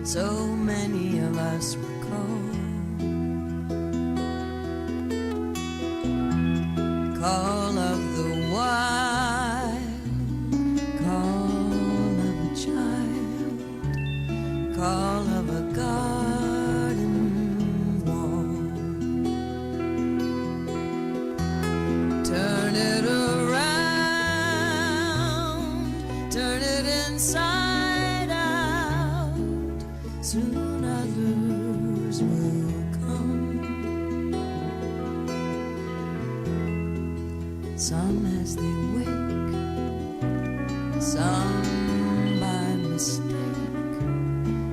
so many of us recall. Call of the wild, call of a child, call of a garden wall. Turn it around, turn it inside out, soon others will come. Some as they wake, some by mistake,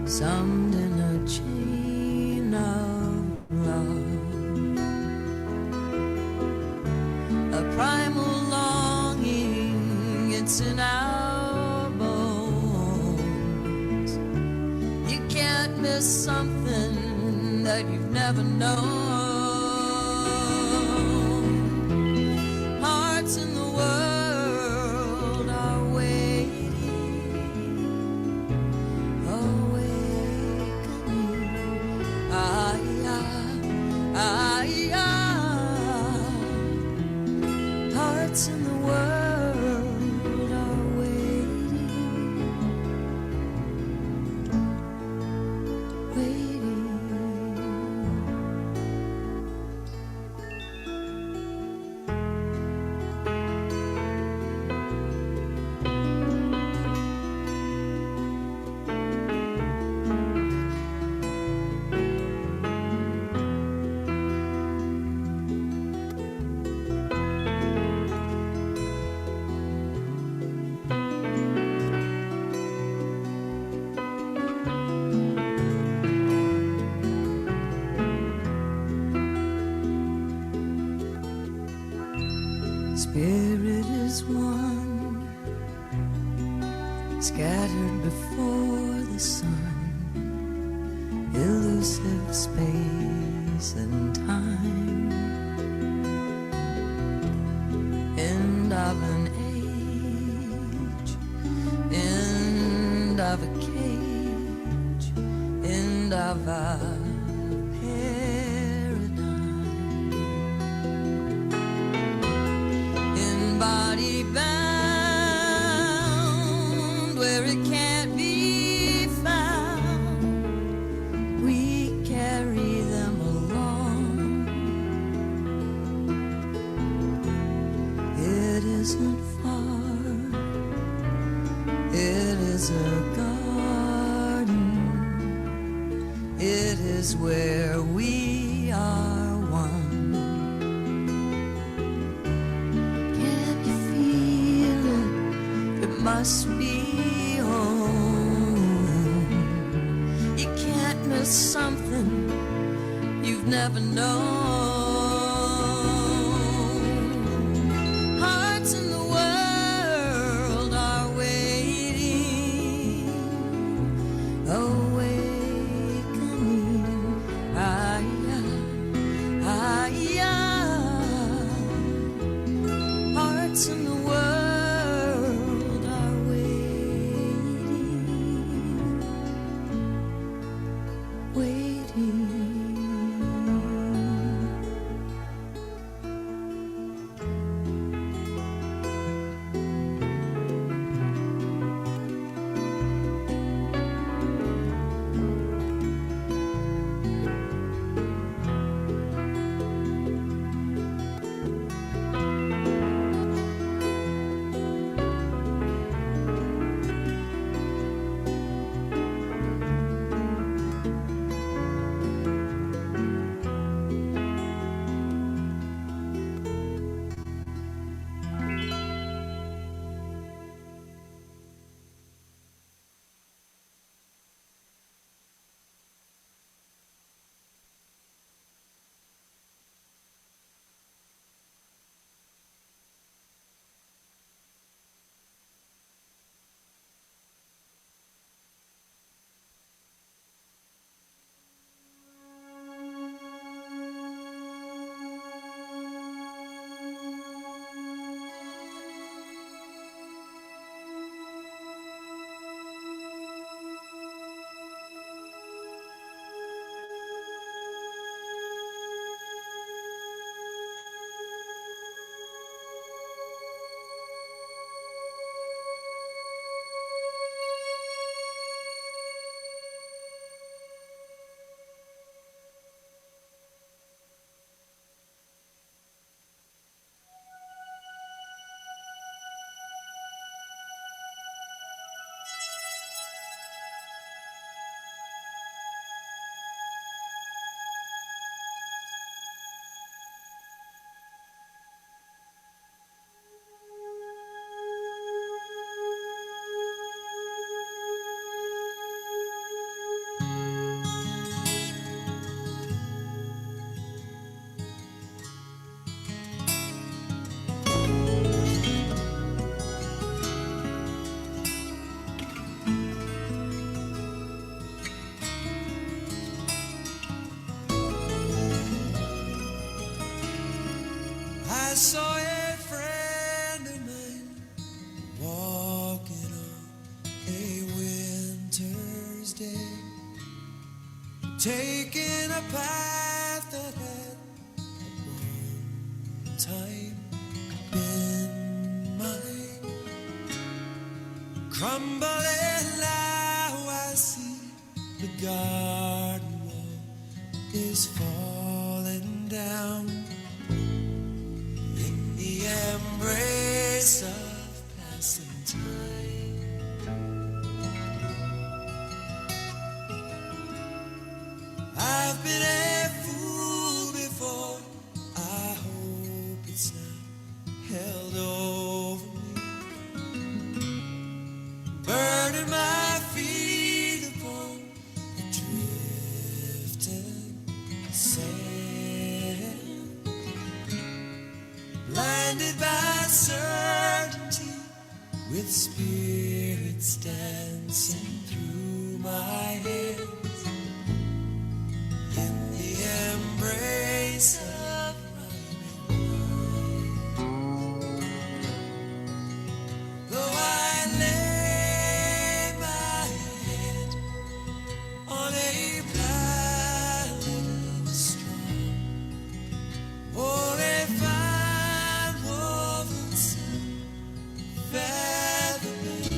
some in a chain of love. A primal longing, it's in our bones. You can't miss something that you've never known. Hearts in the world are waiting, awakening. Hearts in the world are waiting, waiting. Spirit is one, scattered before the sun, elusive space and time, end of an age, end of a cage, end of a body bound where it can't be found. We carry them along. It isn't far, it is a garden, it is where we are one. must be home. You can't miss something you've never known. Hearts in the world are waiting, awakening. Hearts in the world are waiting. I saw a friend of mine walking on a winter's day, taking a path that had one time been mine, crumbling now I see the garden wall is falling down. The embrace of passing time, I've been a fool before, I hope it's not held over me, burning my feet upon the drifting sand, blinded by certainty, with spirits dancing through my hands, in the embrace of rhyming lines. Though I lay my head on a pallet of straw, or a fine woven feather bed,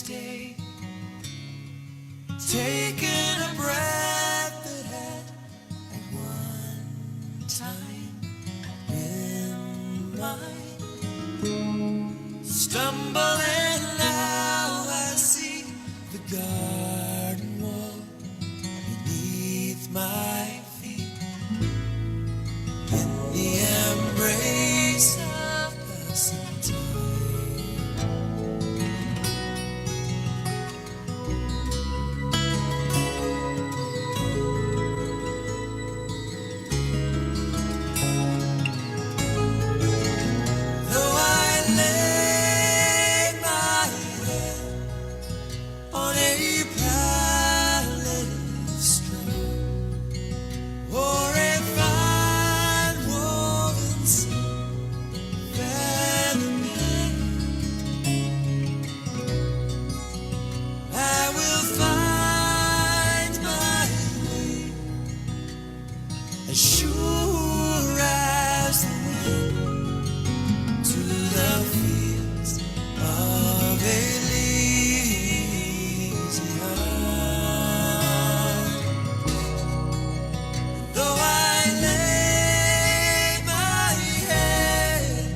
Day, taking a breath that had at one time been mine, stumbling now I see the garden wall beneath my feet, in the embrace of passing time. Though I lay my head on a pallet of straw or a fine woven feather bed, I will find my way as sure as the wind to the fields of a lazy heart. Though I lay my head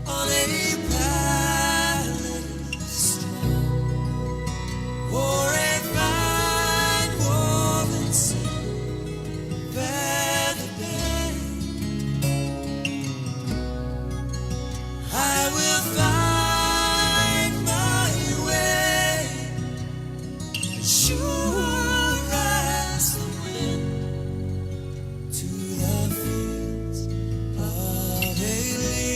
on a pallet of straw or a fine woven feather bed, I will find my way as sure as the wind to the fields of a lazy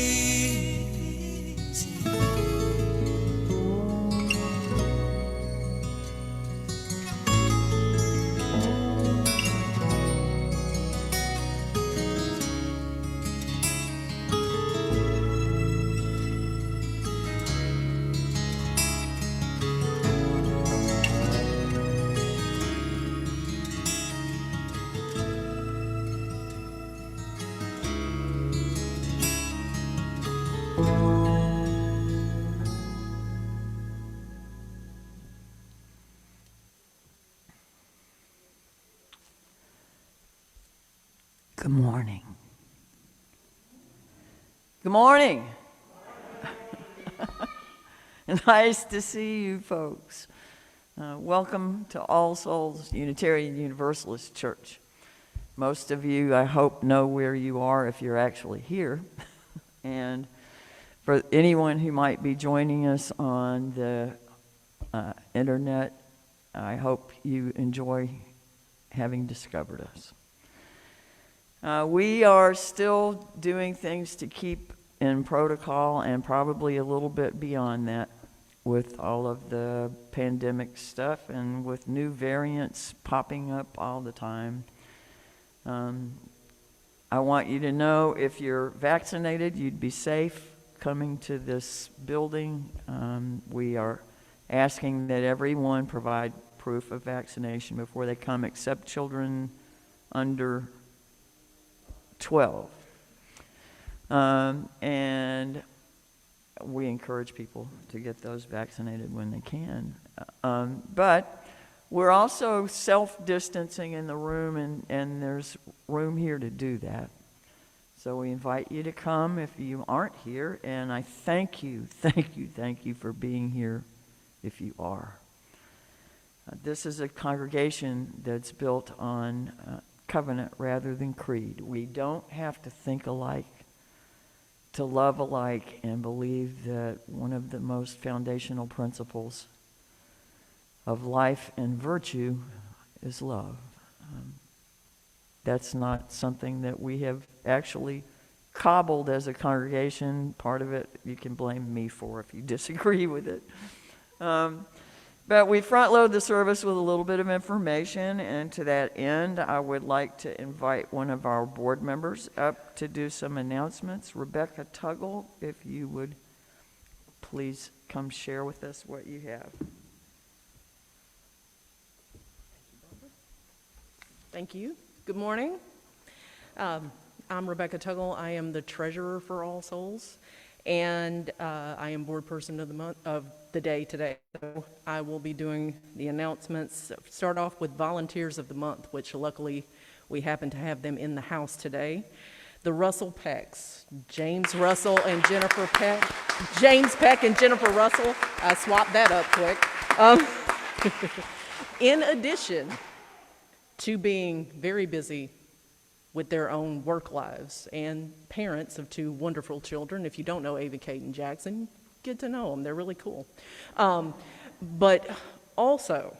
Good morning. Good morning. Nice to see you folks. Welcome to All Souls Unitarian Universalist Church. Most of you, I hope, know where you are if you're actually here. And for anyone who might be joining us on the internet, I hope you enjoy having discovered us. We are still doing things to keep in protocol and probably a little bit beyond that with all of the pandemic stuff and with new variants popping up all the time. I want you to know if you're vaccinated, you'd be safe coming to this building. We are asking that everyone provide proof of vaccination before they come, except children under 12. And we encourage people to get those vaccinated when they can. But we're also self-distancing in the room, and there's room here to do that. So we invite you to come if you aren't here, and I thank you for being here if you are. This is a congregation that's built on covenant rather than creed. We don't have to think alike, to love alike, and believe that one of the most foundational principles of life and virtue is love. That's not something that we have actually cobbled as a congregation. Part of it you can blame me for if you disagree with it. But we front load the service with a little bit of information, and to that end, I would like to invite one of our board members up to do some announcements. Rebecca Tuggle, if you would please come share with us what you have. Thank you. Good morning. I'm Rebecca Tuggle. I am the treasurer for All Souls. And I am board person of the month of the day today. So I will be doing the announcements. Start off with volunteers of the month, which luckily we happen to have them in the house today. The Russell Pecks, James Russell and Jennifer Peck. James Peck and Jennifer Russell. I swapped that up quick. In addition to being very busy with their own work lives and parents of 2 wonderful children. If you don't know Ava, Kate, and Jackson, get to know them. They're really cool. But also,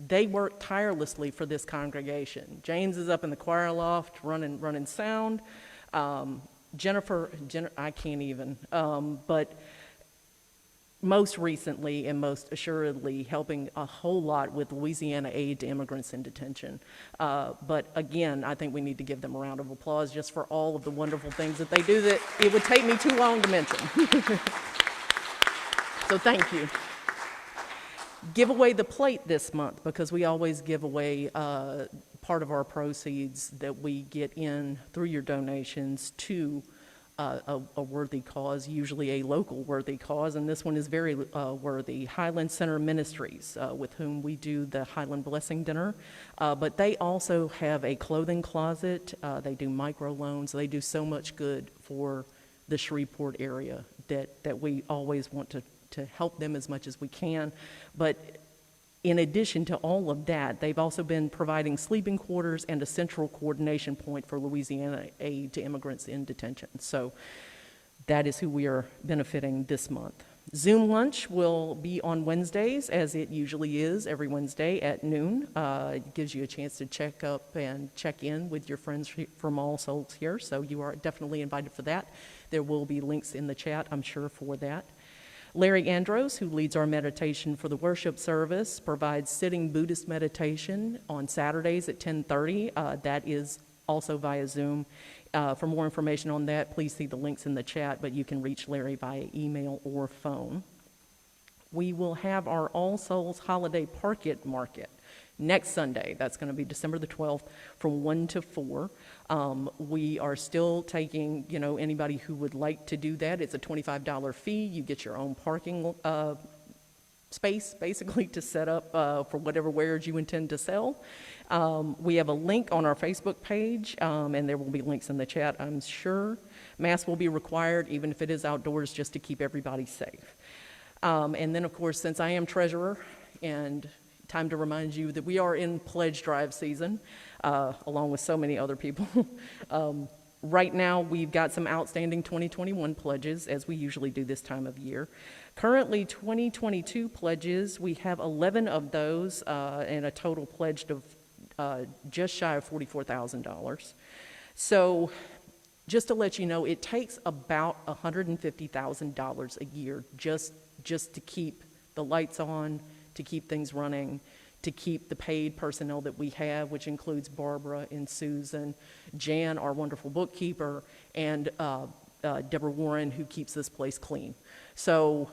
they work tirelessly for this congregation. James is up in the choir loft running sound. Jennifer, I can't even, but most recently and most assuredly helping a whole lot with Louisiana aid to immigrants in detention. But again, I think we need to give them a round of applause just for all of the wonderful things that they do that it would take me too long to mention. So thank you. Give away the plate this month, because we always give away part of our proceeds that we get in through your donations to a worthy cause, usually a local worthy cause, and this one is very worthy. Highland Center Ministries, with whom we do the Highland Blessing Dinner, but they also have a clothing closet. They do microloans. They do so much good for the Shreveport area that we always want to help them as much as we can. But in addition to all of that, they've also been providing sleeping quarters and a central coordination point for Louisiana aid to immigrants in detention. So that is who we are benefiting this month. Zoom lunch will be on Wednesdays, as it usually is every Wednesday at noon. It gives you a chance to check up and check in with your friends from All Souls here, so you are definitely invited for that. There will be links in the chat, I'm sure, for that. Larry Andros, who leads our meditation for the worship service, provides sitting Buddhist meditation on Saturdays at 10:30. That is also via Zoom. For more information on that, please see the links in the chat, but you can reach Larry via email or phone. We will have our All Souls Holiday Market next Sunday. That's going to be December the 12th from 1 to 4. We are still taking, anybody who would like to do that. It's a $25 fee. You get your own parking space, basically, to set up for whatever wares you intend to sell. We have a link on our Facebook page, and there will be links in the chat, I'm sure. Mask will be required, even if it is outdoors, just to keep everybody safe. And then, of course, since I am treasurer, and time to remind you that we are in pledge drive season, along with so many other people. Right now, we've got some outstanding 2021 pledges, as we usually do this time of year. Currently, 2022 pledges, we have 11 of those, and a total pledged of just shy of $44,000. So just to let you know, it takes about $150,000 a year just to keep the lights on, to keep things running, to keep the paid personnel that we have, which includes Barbara and Susan, Jan, our wonderful bookkeeper, and Deborah Warren, who keeps this place clean. So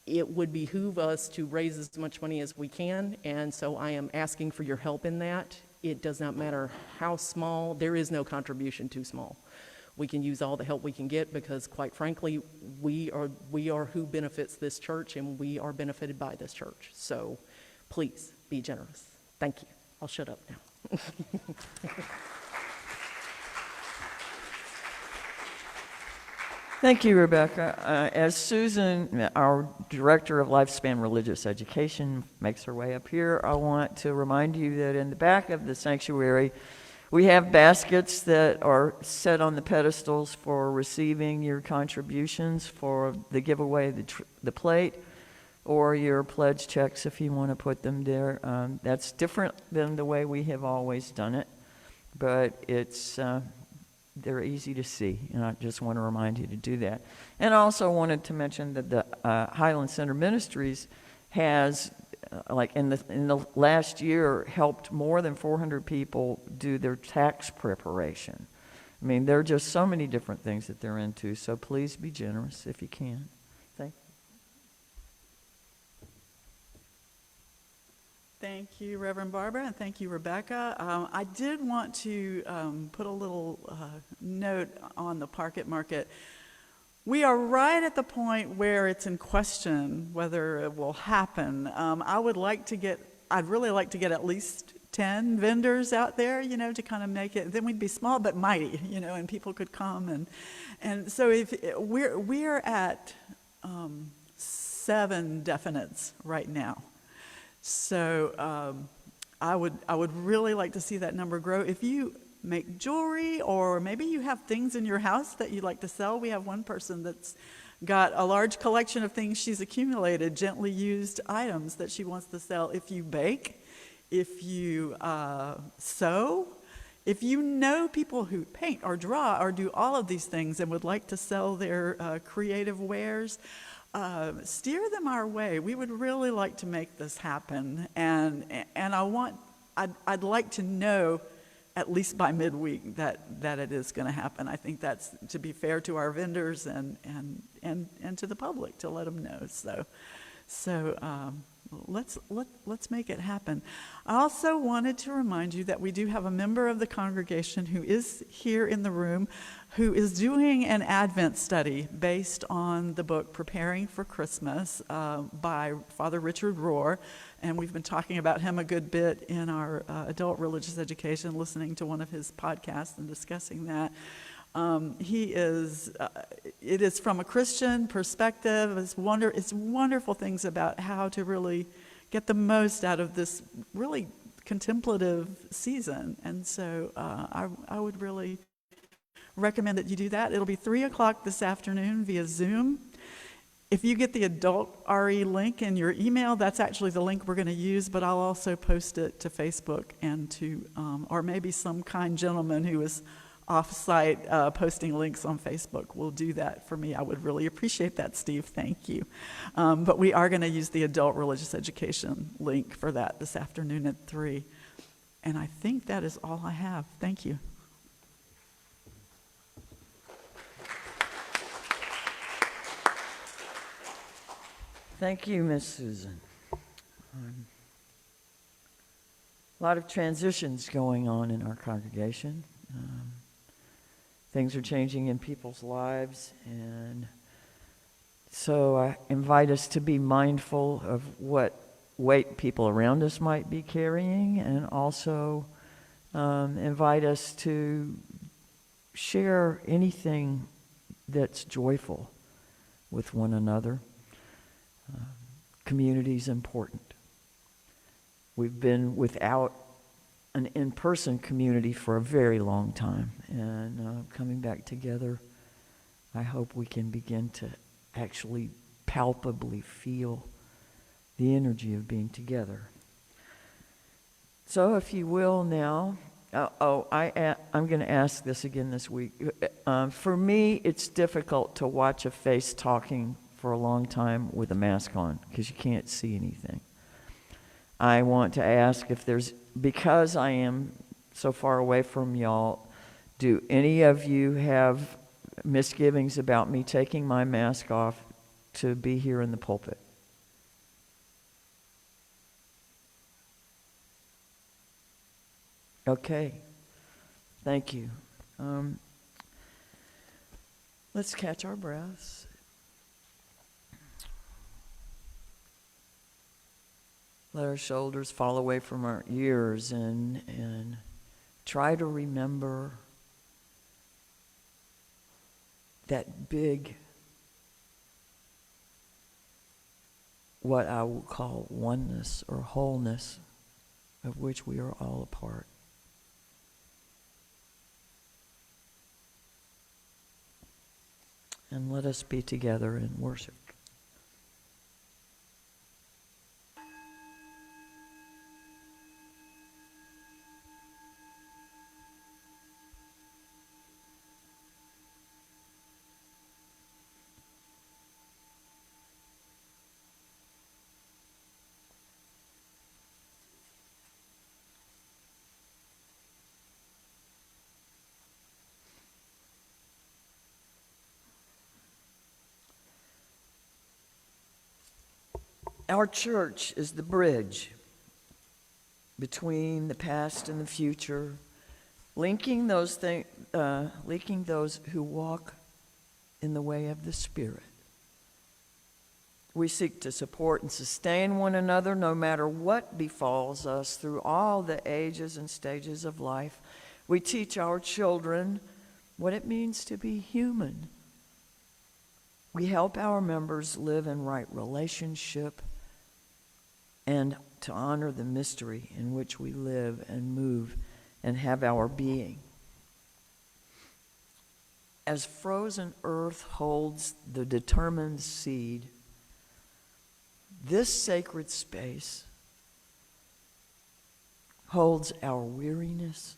it would behoove us to raise as much money as we can, and so I am asking for your help in that. It does not matter how small. There is no contribution too small. We can use all the help we can get, because, quite frankly, we are who benefits this church, and we are benefited by this church. So please be generous. Thank you. I'll shut up now. Thank you, Rebecca. As Susan, our Director of Lifespan Religious Education, makes her way up here, I want to remind you that in the back of the sanctuary, we have baskets that are set on the pedestals for receiving your contributions for the giveaway, the plate, or your pledge checks if you want to put them there. That's different than the way we have always done it, but they're easy to see, and I just want to remind you to do that. And I also wanted to mention that the Highland Center Ministries has, in the last year, helped more than 400 people do their tax preparation. I mean, there are just so many different things that they're into, so please be generous if you can. Thank you. Thank you, Reverend Barbara, and thank you, Rebecca. I did want to put a little note on the Market. We are right at the point where it's in question whether it will happen. I'd really like to get at least 10 vendors out there, to kind of make it, then we'd be small but mighty, and people could come. And so if we're at 7 definites right now. So I would really like to see that number grow. If you make jewelry, or maybe you have things in your house that you'd like to sell. We have one person that's got a large collection of things she's accumulated, gently used items that she wants to sell. If you bake, if you sew, if you know people who paint or draw or do all of these things and would like to sell their creative wares, steer them our way. We would really like to make this happen, and I'd like to know at least by midweek that it is going to happen. I think that's to be fair to our vendors and to the public, to let them know. So let's make it happen. I also wanted to remind you that we do have a member of the congregation who is here in the room who is doing an Advent study based on the book Preparing for Christmas by Father Richard Rohr. And we've been talking about him a good bit in our adult religious education, listening to one of his podcasts and discussing that. It is from a Christian perspective. It's wonderful things about how to really get the most out of this really contemplative season. And so I would really recommend that you do that. It'll be 3:00 this afternoon via Zoom. If you get the adult RE link in your email, that's actually the link we're going to use, but I'll also post it to Facebook and to, or maybe some kind gentleman who is off-site posting links on Facebook will do that for me. I would really appreciate that, Steve. Thank you. But we are going to use the adult religious education link for that this afternoon at 3. And I think that is all I have. Thank you. Thank you, Miss Susan. A lot of transitions going on in our congregation. Things are changing in people's lives, and so I invite us to be mindful of what weight people around us might be carrying, and also invite us to share anything that's joyful with one another. Community is important. We've been without an in-person community for a very long time, and coming back together, I hope we can begin to actually palpably feel the energy of being together. So if you will now, I'm going to ask this again this week. For me, it's difficult to watch a face talking for a long time with a mask on because you can't see anything. I want to ask if there's, because I am so far away from y'all, do any of you have misgivings about me taking my mask off to be here in the pulpit? Okay. Thank you. Let's catch our breaths. Let our shoulders fall away from our ears and try to remember that big, what I will call oneness or wholeness, of which we are all a part. And let us be together in worship. Our church is the bridge between the past and the future, linking those who walk in the way of the Spirit. We seek to support and sustain one another no matter what befalls us through all the ages and stages of life. We teach our children what it means to be human. We help our members live in right relationship and to honor the mystery in which we live and move and have our being. As frozen earth holds the determined seed, this sacred space holds our weariness,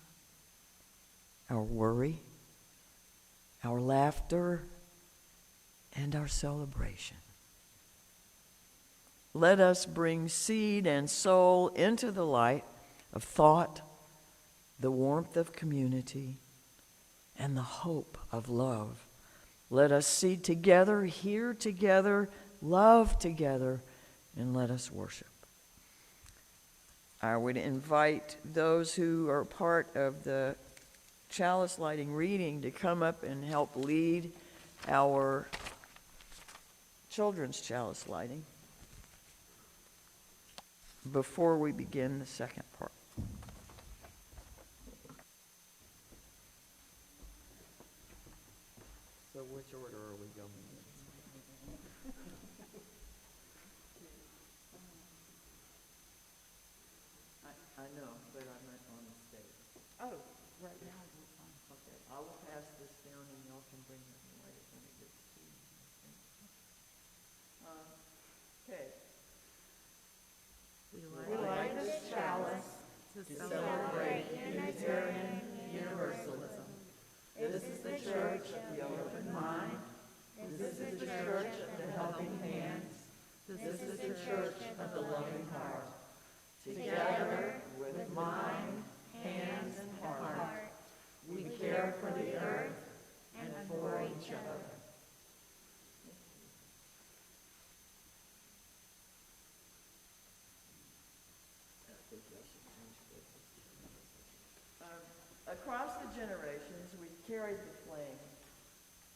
our worry, our laughter, and our celebration. Let us bring seed and soul into the light of thought, the warmth of community, and the hope of love. Let us seed together, hear together, love together, and let us worship. I would invite those who are part of the chalice lighting reading to come up and help lead our children's chalice lighting before we begin the second part. So which order are we going in? I know, but I meant on the stage. Oh, right now we're fine. Okay, I will pass this down and y'all can bring it and light it when it gets to you. Okay. We light this chalice to celebrate Unitarian Universalism. This is the church of the open mind. This is the church of the helping hands. This is the church of the loving heart. Together with mind, hands, and heart, we care for the earth and for each other. Across the generations, we've carried the flame.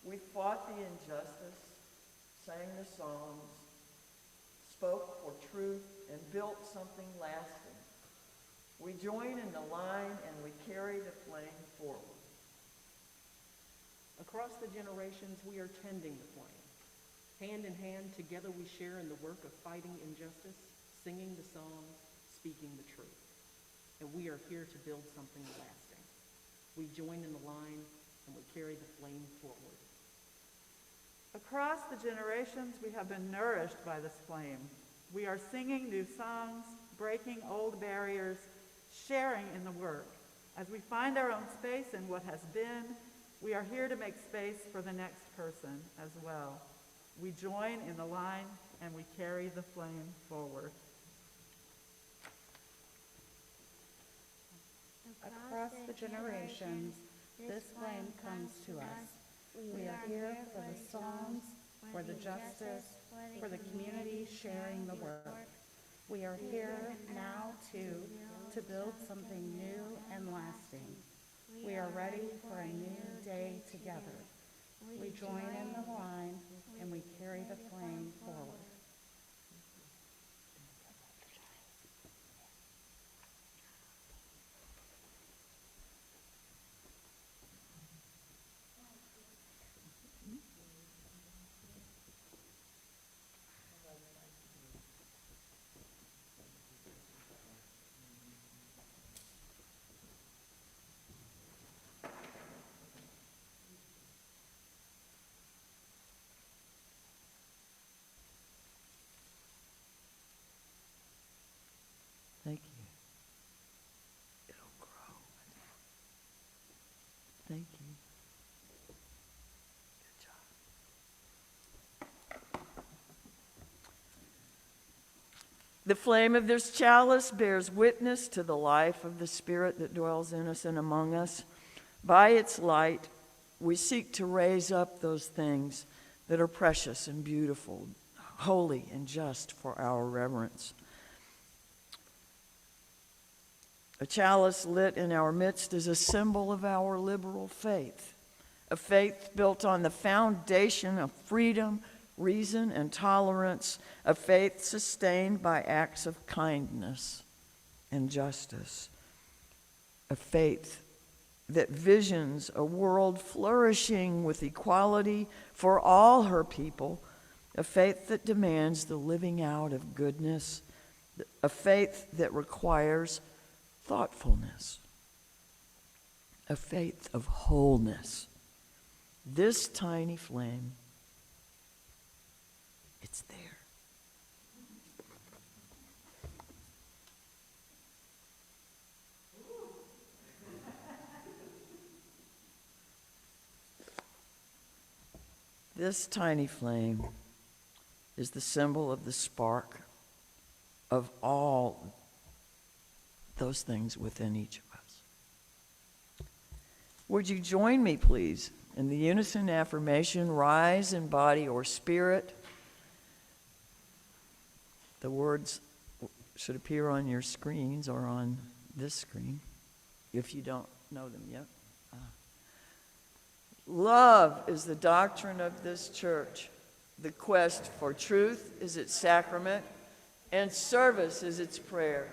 We fought the injustice, sang the songs, spoke for truth, and built something lasting. We join in the line and we carry the flame forward. Across the generations, we are tending the flame. Hand in hand, together we share in the work of fighting injustice, singing the songs, speaking the truth. And we are here to build something lasting. We join in the line and we carry the flame forward. Across the generations, we have been nourished by this flame. We are singing new songs, breaking old barriers, sharing in the work. As we find our own space in what has been, we are here to make space for the next person as well. We join in the line and we carry the flame forward. Across the generations, this flame comes to us. We are here for the songs, for the justice, for the community sharing the work. We are here now to build something new and lasting. We are ready for a new day together. We join in the line and we carry the flame forward. Thank you. It'll grow. Thank you. Good job. The flame of this chalice bears witness to the life of the Spirit that dwells in us and among us. By its light, we seek to raise up those things that are precious and beautiful, holy and just for our reverence. A chalice lit in our midst is a symbol of our liberal faith, a faith built on the foundation of freedom, reason, and tolerance, a faith sustained by acts of kindness and justice, a faith that visions a world flourishing with equality for all her people, a faith that demands the living out of goodness, a faith that requires thoughtfulness, a faith of wholeness. This tiny flame, it's there. This tiny flame is the symbol of the spark of all those things within each of us. Would you join me, please, in the unison affirmation, rise in body or spirit? The words should appear on your screens or on this screen, if you don't know them yet. Love is the doctrine of this church. The quest for truth is its sacrament, and service is its prayer.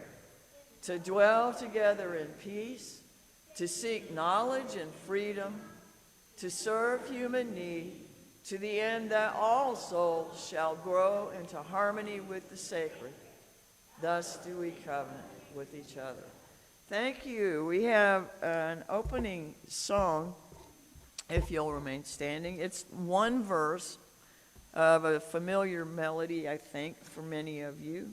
To dwell together in peace, to seek knowledge and freedom, to serve human need, to the end that all souls shall grow into harmony with the sacred. Thus do we covenant with each other. Thank you. We have an opening song, if you'll remain standing. It's one verse of a familiar melody, I think, for many of you.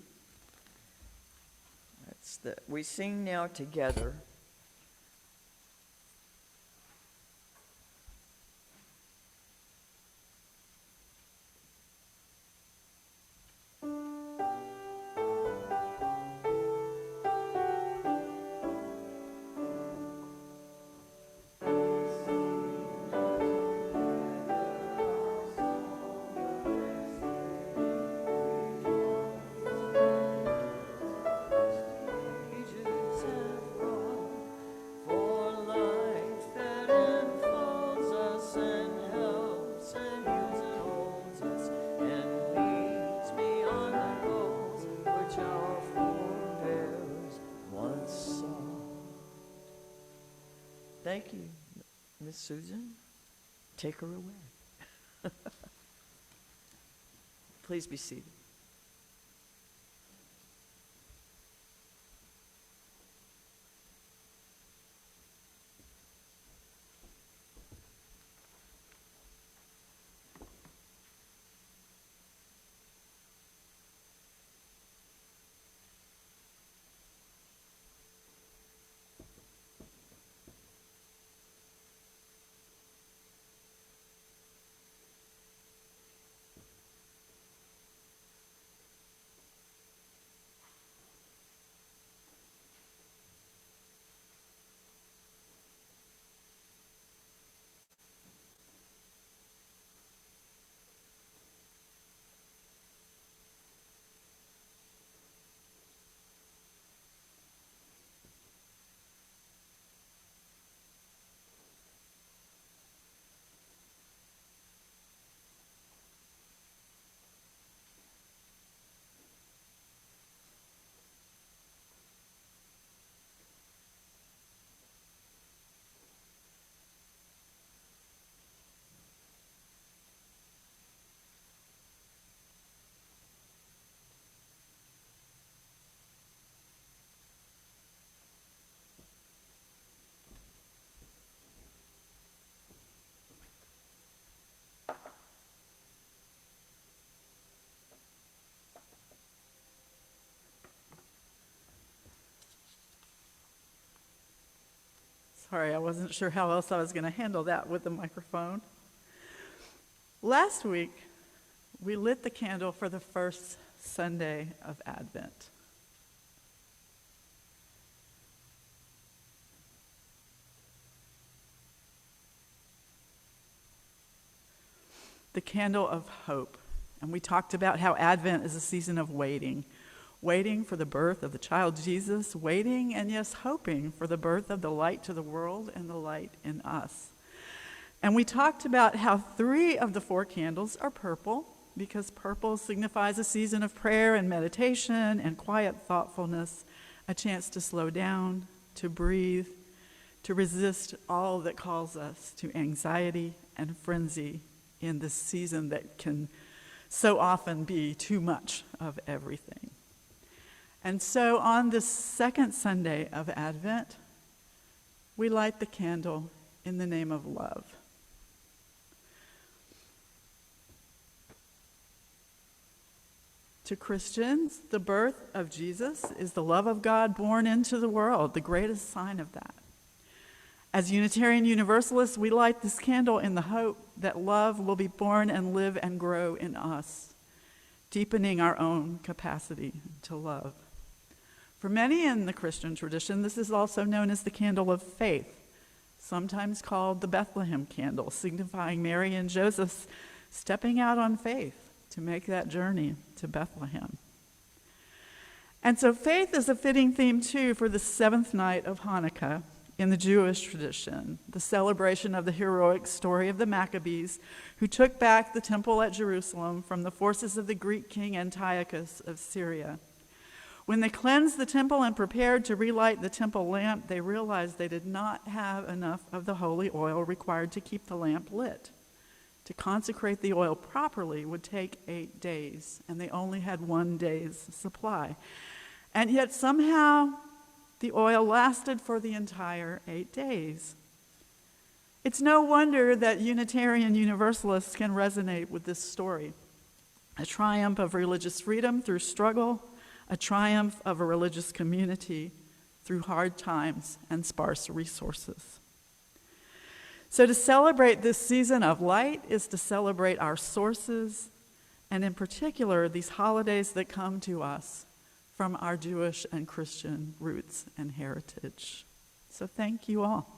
We sing now together. Thank you, Miss Susan. Take her away. Please be seated. Sorry, I wasn't sure how else I was going to handle that with the microphone. Last week, we lit the candle for the first Sunday of Advent. The candle of hope. And we talked about how Advent is a season of waiting. Waiting for the birth of the child Jesus, waiting and yes, hoping for the birth of the light to the world and the light in us. And we talked about how 3 of the 4 candles are purple, because purple signifies a season of prayer and meditation and quiet thoughtfulness, a chance to slow down, to breathe, to resist all that calls us to anxiety and frenzy in this season that can so often be too much of everything. And so on this second Sunday of Advent, we light the candle in the name of love. To Christians, the birth of Jesus is the love of God born into the world, the greatest sign of that. As Unitarian Universalists, we light this candle in the hope that love will be born and live and grow in us, deepening our own capacity to love. For many in the Christian tradition, this is also known as the candle of faith, sometimes called the Bethlehem candle, signifying Mary and Joseph stepping out on faith to make that journey to Bethlehem. And so faith is a fitting theme, too, for the 7th night of Hanukkah in the Jewish tradition, the celebration of the heroic story of the Maccabees, who took back the temple at Jerusalem from the forces of the Greek king Antiochus of Syria. When they cleansed the temple and prepared to relight the temple lamp, they realized they did not have enough of the holy oil required to keep the lamp lit. To consecrate the oil properly would take 8 days, and they only had 1 day's supply. And yet somehow the oil lasted for the entire 8 days. It's no wonder that Unitarian Universalists can resonate with this story. A triumph of religious freedom through struggle, a triumph of a religious community through hard times and sparse resources. So to celebrate this season of light is to celebrate our sources, and in particular, these holidays that come to us from our Jewish and Christian roots and heritage. So thank you all.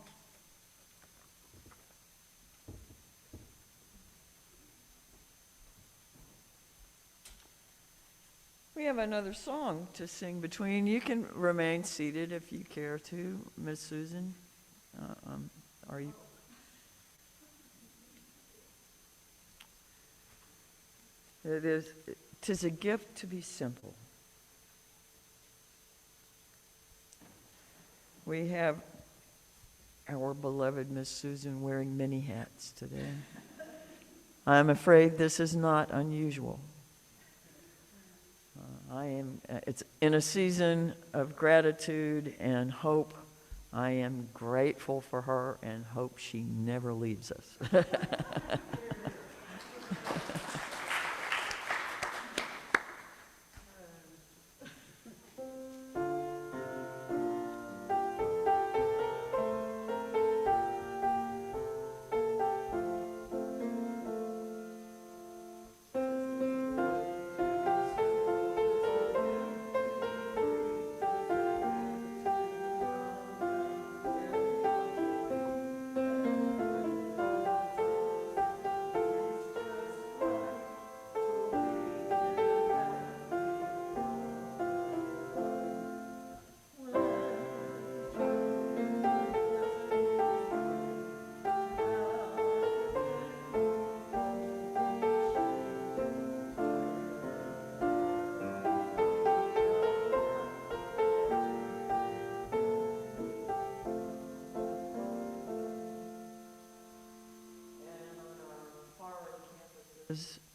We have another song to sing between. You can remain seated if you care to, Miss Susan. Are you? "'Tis a gift to be simple." We have our beloved Miss Susan wearing many hats today. I'm afraid this is not unusual. It's in a season of gratitude and hope. I am grateful for her and hope she never leaves us.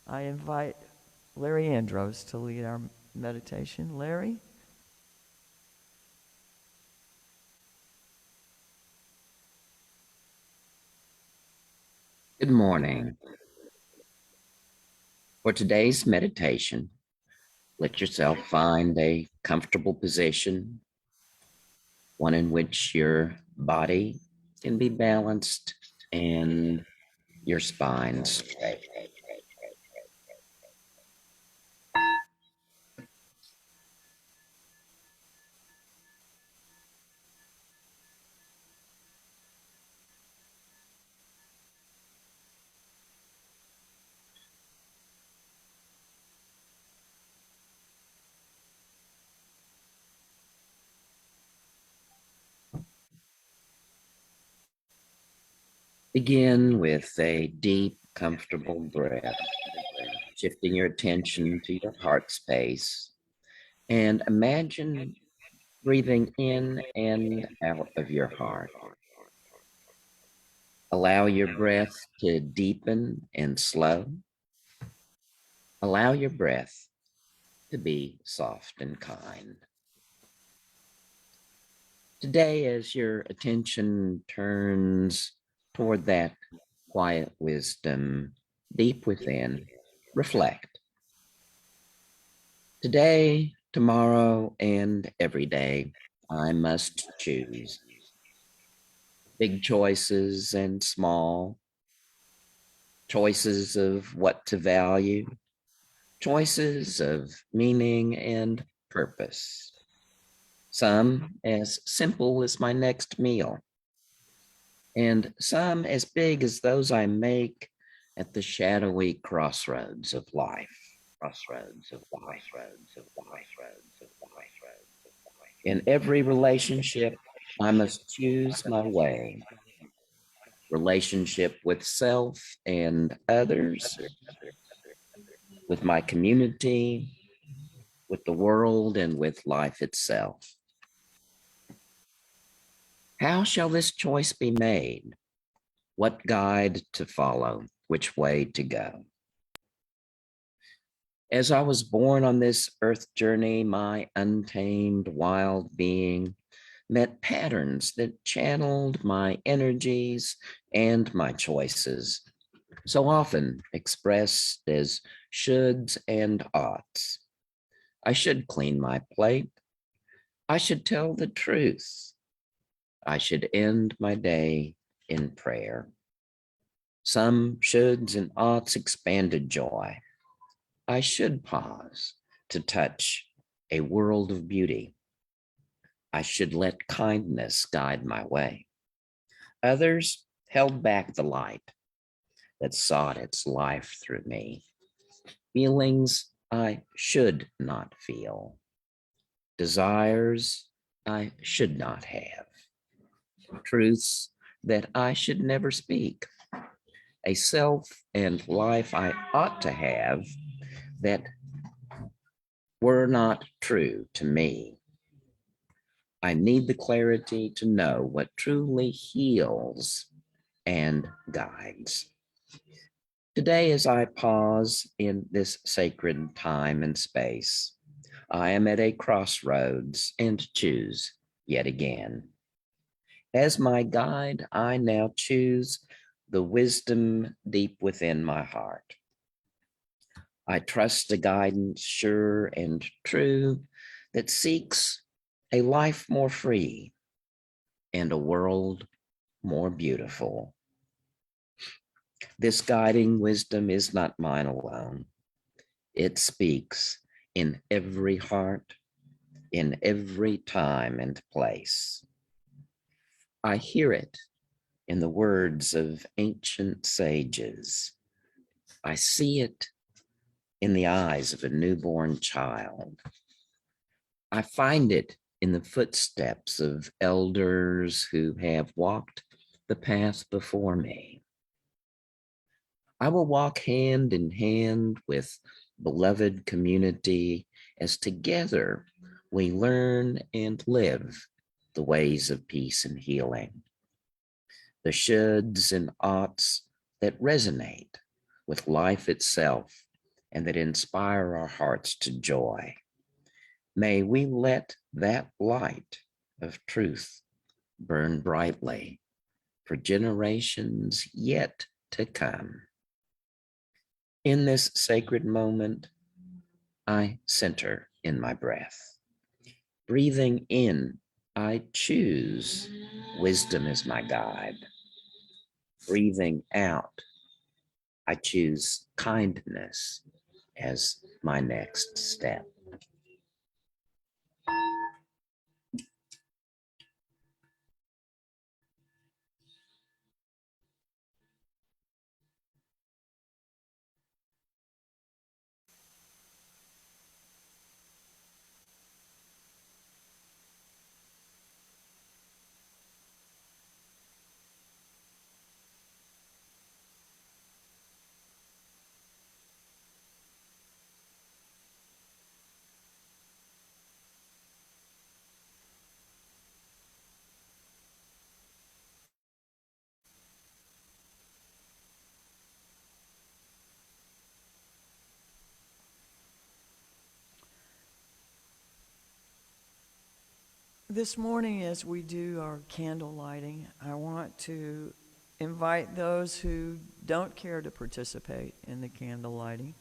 I invite Larry Andros to lead our meditation. Larry? Good morning. For today's meditation, let yourself find a comfortable position, one in which your body can be balanced and your spine straight. Begin with a deep, comfortable breath, shifting your attention to your heart space, and imagine breathing in and out of your heart. Allow your breath to deepen and slow. Allow your breath to be soft and kind. Today, as your attention turns toward that quiet wisdom deep within, reflect. Today, tomorrow, and every day, I must choose. Big choices and small, choices of what to value, choices of meaning and purpose. Some as simple as my next meal, and some as big as those I make at the shadowy crossroads of life. Crossroads of life, roads of life, roads of life, roads of life. In every relationship, I must choose my way. Relationship with self and others, with my community, with the world, and with life itself. How shall this choice be made? What guide to follow? Which way to go? As I was born on this earth journey, my untamed wild being met patterns that channeled my energies and my choices, so often expressed as shoulds and oughts. I should clean my plate. I should tell the truth. I should end my day in prayer. Some shoulds and oughts expanded joy. I should pause to touch a world of beauty. I should let kindness guide my way. Others held back the light that sought its life through me. Feelings I should not feel. Desires I should not have. Truths that I should never speak. A self and life I ought to have that were not true to me. I need the clarity to know what truly heals and guides. Today, as I pause in this sacred time and space, I am at a crossroads and choose yet again. As my guide, I now choose the wisdom deep within my heart. I trust a guidance sure and true that seeks a life more free and a world more beautiful. This guiding wisdom is not mine alone. It speaks in every heart, in every time and place. I hear it in the words of ancient sages. I see it in the eyes of a newborn child. I find it in the footsteps of elders who have walked the path before me. I will walk hand in hand with beloved community as together we learn and live the ways of peace and healing. The shoulds and oughts that resonate with life itself and that inspire our hearts to joy. May we let that light of truth burn brightly for generations yet to come. In this sacred moment, I center in my breath. Breathing in, I choose wisdom as my guide. Breathing out, I choose kindness as my next step. This morning, as we do our candle lighting, I want to invite those who don't care to participate in the candle lighting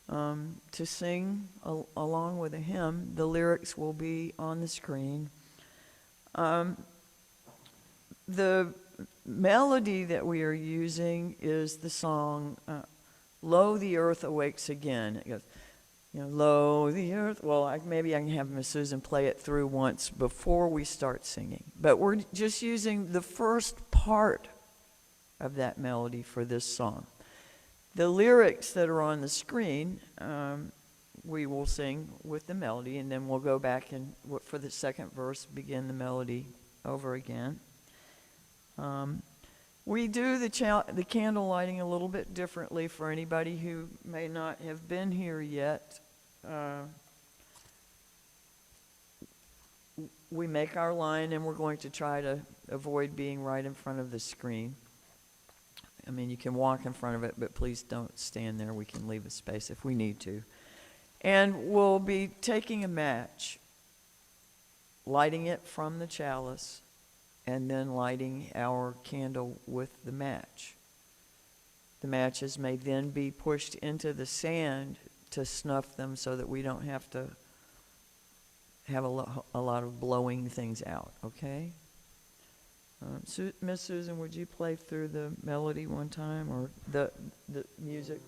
to sing along with a hymn. The lyrics will be on the screen. The melody that we are using is the song, Lo, the Earth Awakes Again. It goes, lo, the earth. Well, maybe I can have Miss Susan play it through once before we start singing. But we're just using the first part of that melody for this song. The lyrics that are on the screen, we will sing with the melody, and then we'll go back and, for the second verse, begin the melody over again. We do the candle lighting a little bit differently for anybody who may not have been here yet. We make our line, and we're going to try to avoid being right in front of the screen. I mean, you can walk in front of it, but please don't stand there. We can leave a space if we need to. And we'll be taking a match, lighting it from the chalice, and then lighting our candle with the match. The matches may then be pushed into the sand to snuff them so that we don't have to have a lot of blowing things out, okay? Miss Susan, would you play through the melody one time, or the music?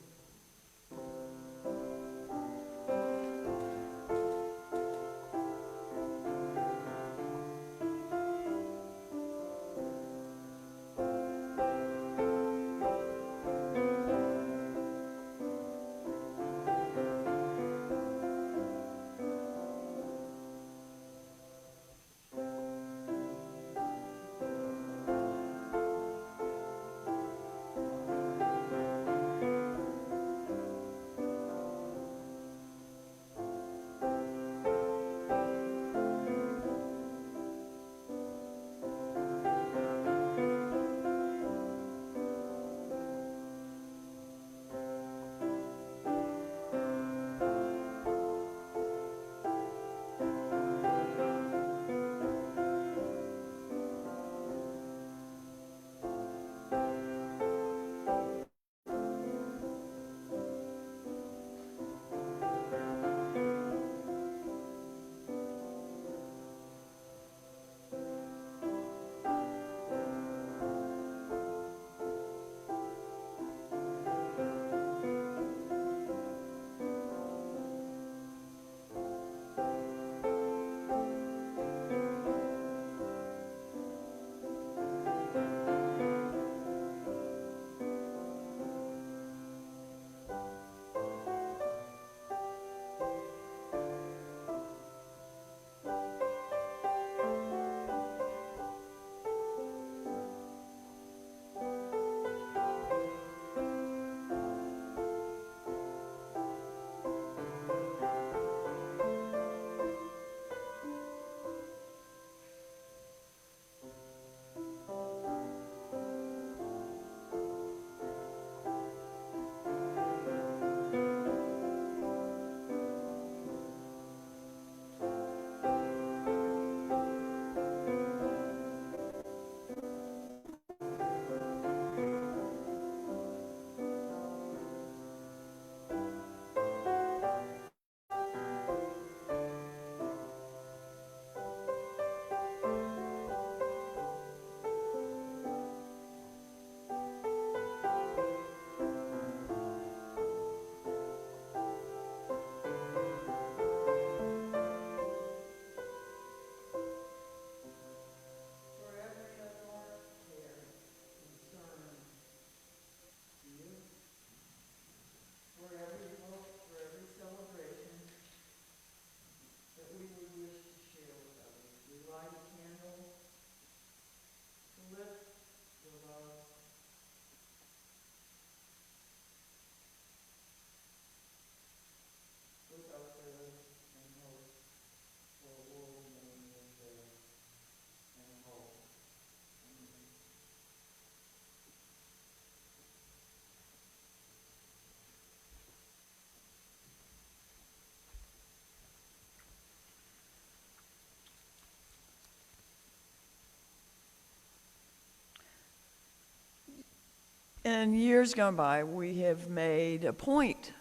in years gone by, we have made a point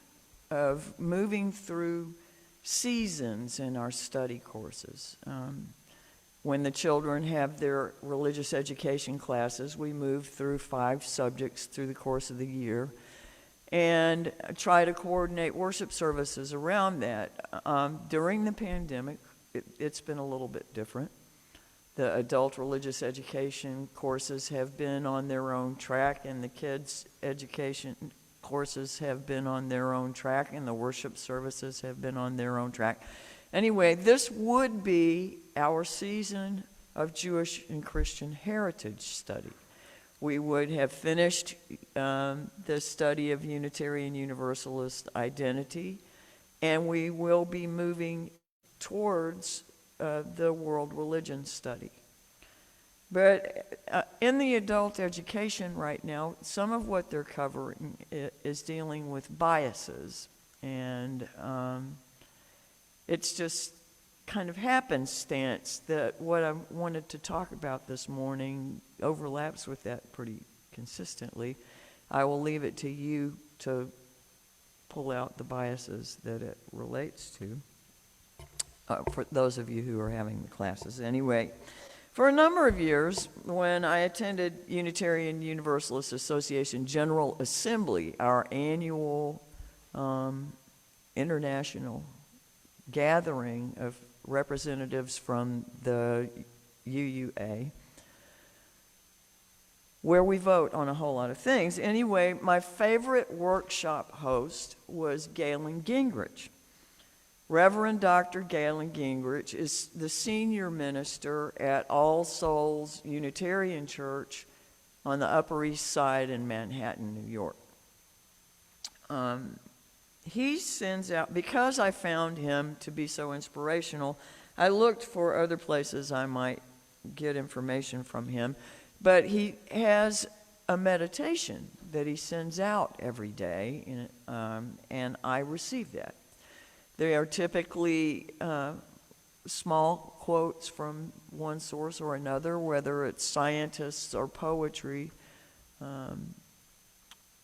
of moving through seasons in our study courses. When the children have their religious education classes, we move through 5 subjects through the course of the year and try to coordinate worship services around that. During the pandemic, it's been a little bit different. The adult religious education courses have been on their own track, and the kids' education courses have been on their own track, and the worship services have been on their own track. Anyway, this would be our season of Jewish and Christian heritage study. We would have finished the study of Unitarian Universalist identity, and we will be moving towards the world religion study. But in the adult education right now, some of what they're covering is dealing with biases, and it's just kind of happenstance that what I wanted to talk about this morning overlaps with that pretty consistently. I will leave it to you to pull out the biases that it relates to, for those of you who are having the classes. Anyway, for a number of years, when I attended Unitarian Universalist Association General Assembly, our annual international gathering of representatives from the UUA, where we vote on a whole lot of things. Anyway, my favorite workshop host was Galen Gingrich. Reverend Dr. Galen Gingrich is the senior minister at All Souls Unitarian Church on the Upper East Side in Manhattan, New York. He sends out, because I found him to be so inspirational, I looked for other places I might get information from him, but he has a meditation that he sends out every day, and I receive that. They are typically small quotes from one source or another, whether it's scientists or poetry,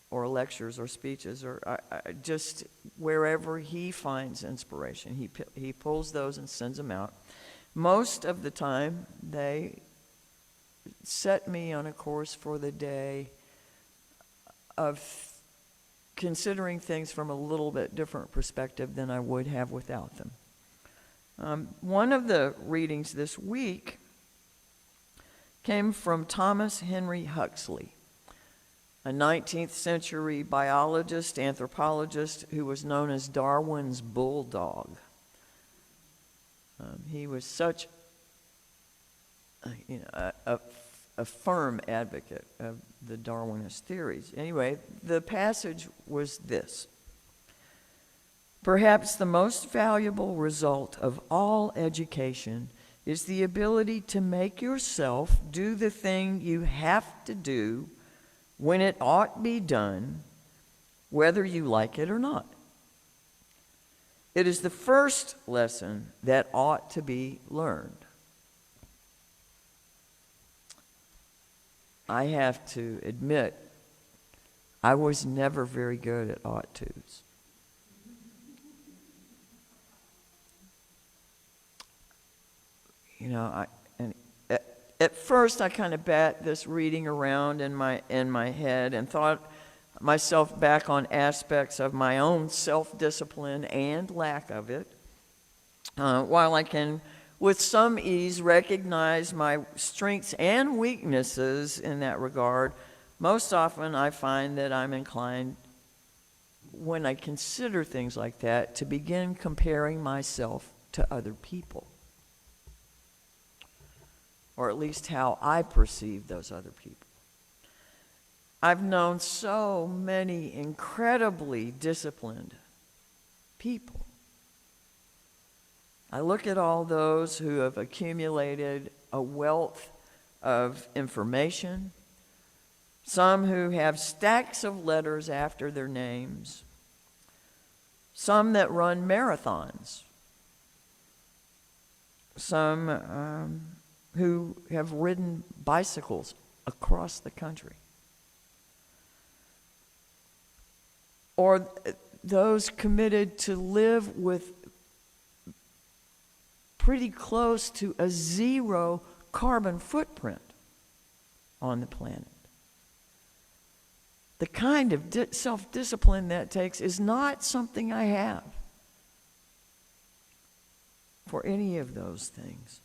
or lectures or speeches, or just wherever he finds inspiration. He pulls those and sends them out. Most of the time, they set me on a course for the day of considering things from a little bit different perspective than I would have without them. One of the readings this week came from Thomas Henry Huxley, a 19th century biologist, anthropologist who was known as Darwin's bulldog. He was such a firm advocate of the Darwinist theories. Anyway, the passage was this: "Perhaps the most valuable result of all education is the ability to make yourself do the thing you have to do when it ought be done, whether you like it or not. It is the first lesson that ought to be learned." I have to admit, I was never very good at ought tos. At first I kind of bat this reading around in my head and thought myself back on aspects of my own self-discipline and lack of it. While I can with some ease recognize my strengths and weaknesses in that regard, most often I find that I'm inclined, when I consider things like that, to begin comparing myself to other people, or at least how I perceive those other people. I've known so many incredibly disciplined people. I look at all those who have accumulated a wealth of information, some who have stacks of letters after their names, some that run marathons, some who have ridden bicycles across the country. or those committed to live with pretty close to a zero carbon footprint on the planet. The kind of self-discipline that takes is not something I have for any of those things.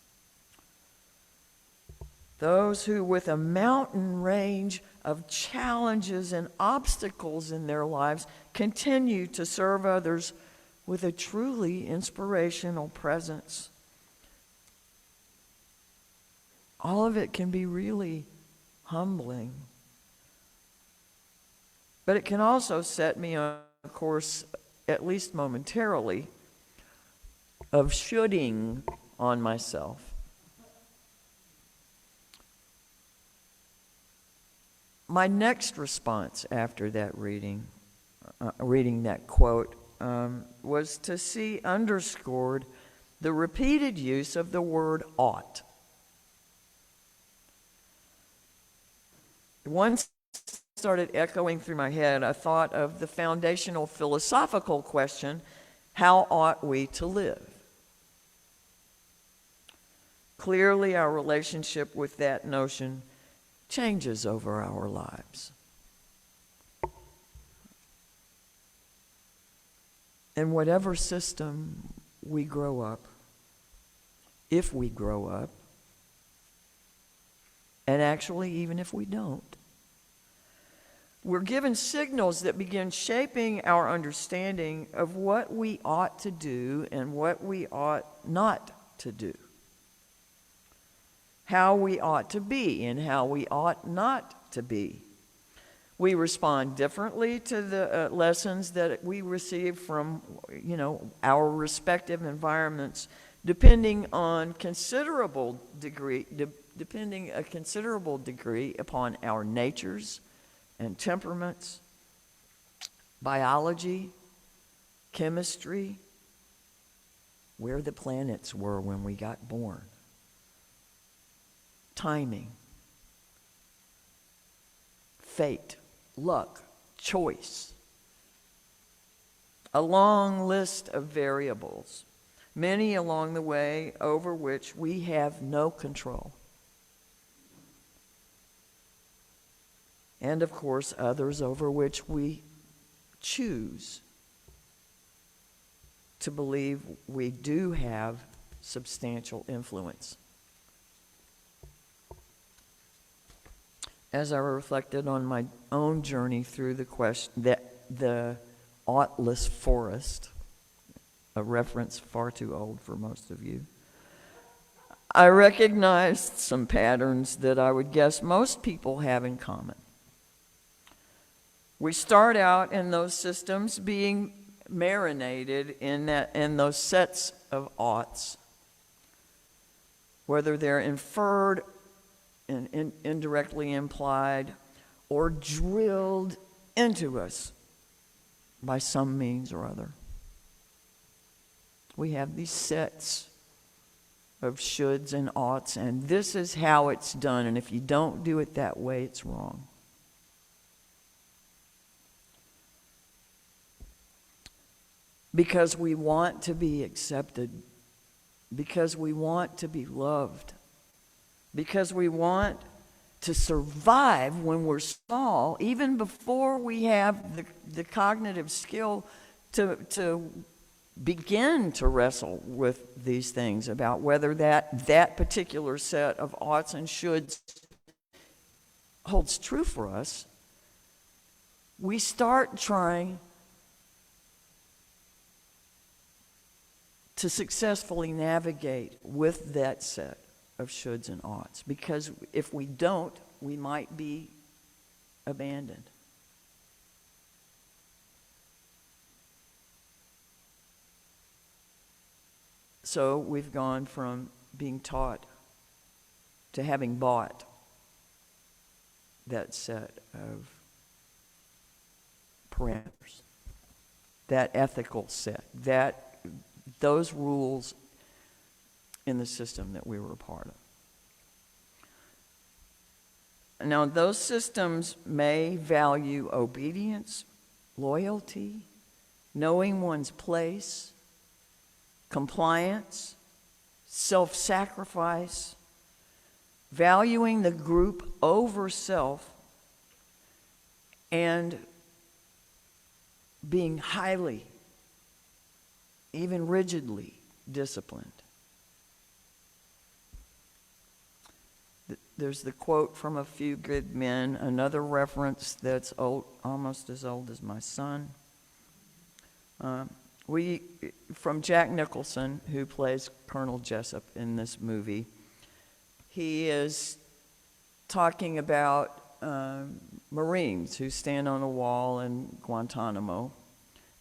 Those who, with a mountain range of challenges and obstacles in their lives, continue to serve others with a truly inspirational presence. All of it can be really humbling. But it can also set me on a course, at least momentarily, of shoulding on myself. My next response after that reading that quote, was to see underscored the repeated use of the word ought. Once started echoing through my head, I thought of the foundational philosophical question, how ought we to live? Clearly, our relationship with that notion changes over our lives. In whatever system we grow up, if we grow up, and actually even if we don't, we're given signals that begin shaping our understanding of what we ought to do and what we ought not to do, how we ought to be and how we ought not to be. We respond differently to the lessons that we receive from, our respective environments, depending a considerable degree upon our natures and temperaments, biology, chemistry, where the planets were when we got born, timing, fate, luck, choice. A long list of variables, many along the way over which we have no control. And of course, others over which we choose to believe we do have substantial influence. As I reflected on my own journey through the oughtless forest, a reference far too old for most of you, I recognized some patterns that I would guess most people have in common. We start out in those systems being marinated in those sets of oughts, whether they're inferred and indirectly implied or drilled into us by some means or other. We have these sets of shoulds and oughts, and this is how it's done, and if you don't do it that way, it's wrong. Because we want to be accepted, because we want to be loved, because we want to survive when we're small, even before we have the cognitive skill to begin to wrestle with these things about whether that particular set of oughts and shoulds holds true for us. We start trying to successfully navigate with that set of shoulds and oughts, because if we don't, we might be abandoned. So we've gone from being taught to having bought that set of parameters, that ethical set, those rules in the system that we were a part of. Now, those systems may value obedience loyalty, knowing one's place, compliance, self-sacrifice, valuing the group over self, and being highly, even rigidly disciplined. There's the quote from A Few Good Men, another reference that's old, almost as old as my son. From Jack Nicholson, who plays Colonel Jessup in this movie. He is talking about Marines who stand on a wall in Guantanamo.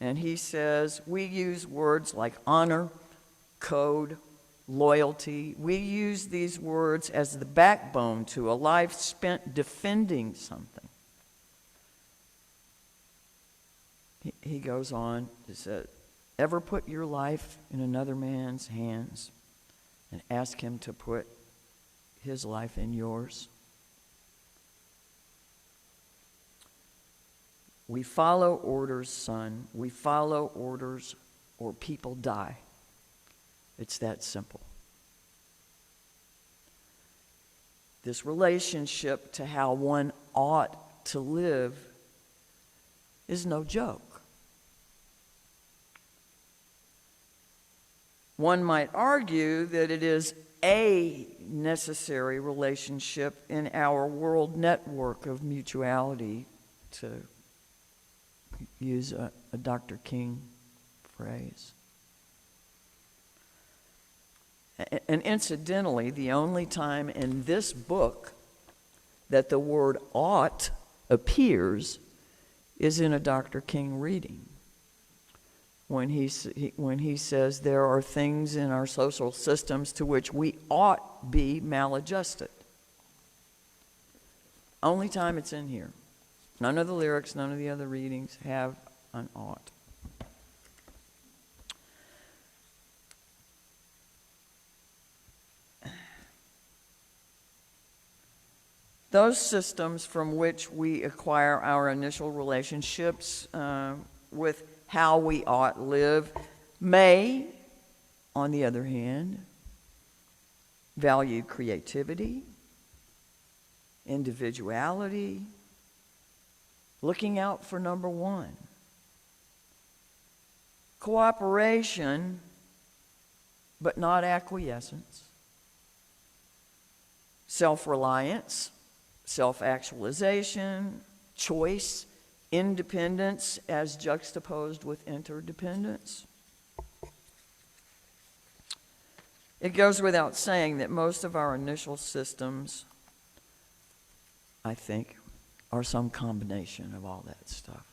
And he says, we use words like honor, code, loyalty. We use these words as the backbone to a life spent defending something. He goes on to say, ever put your life in another man's hands and ask him to put his life in yours? We follow orders, son. We follow orders or people die. It's that simple. This relationship to how one ought to live is no joke. One might argue that it is a necessary relationship in our world network of mutuality, to use a Dr. King phrase. And incidentally, the only time in this book that the word ought appears is in a Dr. King reading. When he says there are things in our social systems to which we ought be maladjusted. Only time it's in here. None of the lyrics, none of the other readings have an ought. Those systems from which we acquire our initial relationships with how we ought live may, on the other hand, value creativity, individuality, looking out for number one, cooperation, but not acquiescence, self-reliance, self-actualization, choice, independence as juxtaposed with interdependence. It goes without saying that most of our initial systems, I think, are some combination of all that stuff.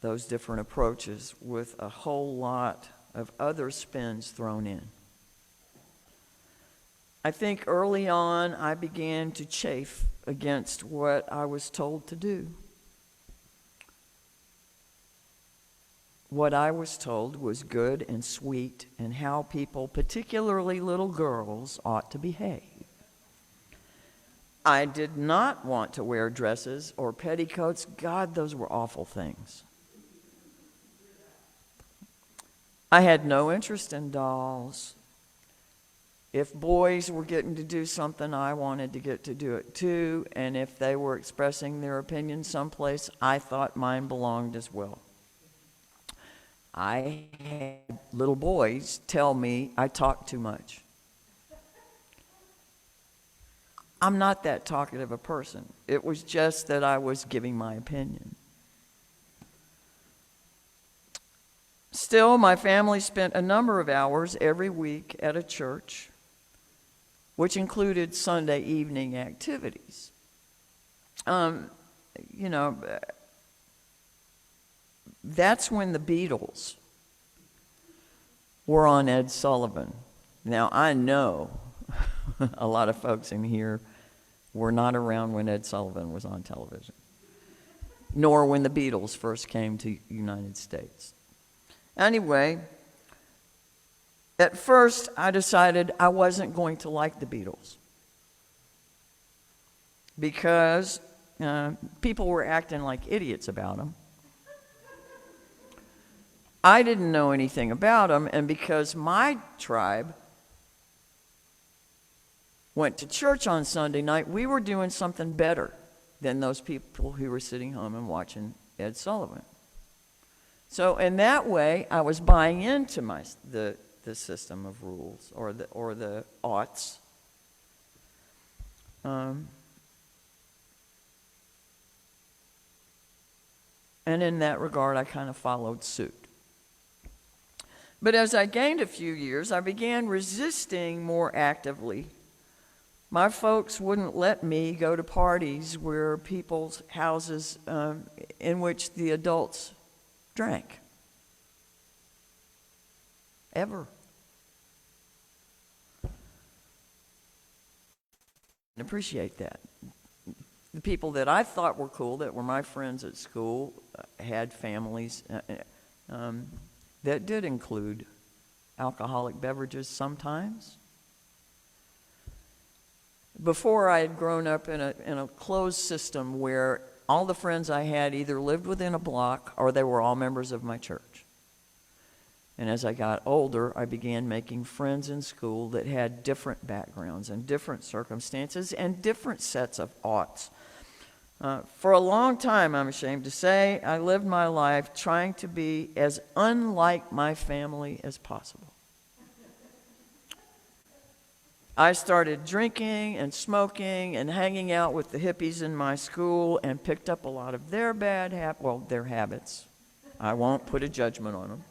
Those different approaches with a whole lot of other spins thrown in. I think early on I began to chafe against what I was told to do. What I was told was good and sweet and how people, particularly little girls, ought to behave. I did not want to wear dresses or petticoats. God, those were awful things. I had no interest in dolls. If boys were getting to do something, I wanted to get to do it too. And if they were expressing their opinion someplace, I thought mine belonged as well. I had little boys tell me I talk too much. I'm not that talkative a person. It was just that I was giving my opinion. Still, my family spent a number of hours every week at a church, which included Sunday evening activities. That's when the Beatles were on Ed Sullivan. Now, I know a lot of folks in here were not around when Ed Sullivan was on television, nor when the Beatles first came to the United States. Anyway, at first I decided I wasn't going to like the Beatles because people were acting like idiots about them. I didn't know anything about them, and because my tribe went to church on Sunday night, we were doing something better than those people who were sitting home and watching Ed Sullivan. So in that way, I was buying into the system of rules or the oughts. And in that regard, I kind of followed suit. But as I gained a few years, I began resisting more actively. My folks wouldn't let me go to parties where people's houses in which the adults drank. Ever. I appreciate that. The people that I thought were cool, that were my friends at school, had families that did include alcoholic beverages sometimes. Before, I had grown up in a closed system where all the friends I had either lived within a block or they were all members of my church. And as I got older, I began making friends in school that had different backgrounds and different circumstances and different sets of oughts. For a long time, I'm ashamed to say, I lived my life trying to be as unlike my family as possible. I started drinking and smoking and hanging out with the hippies in my school and picked up a lot of their their habits. I won't put a judgment on them.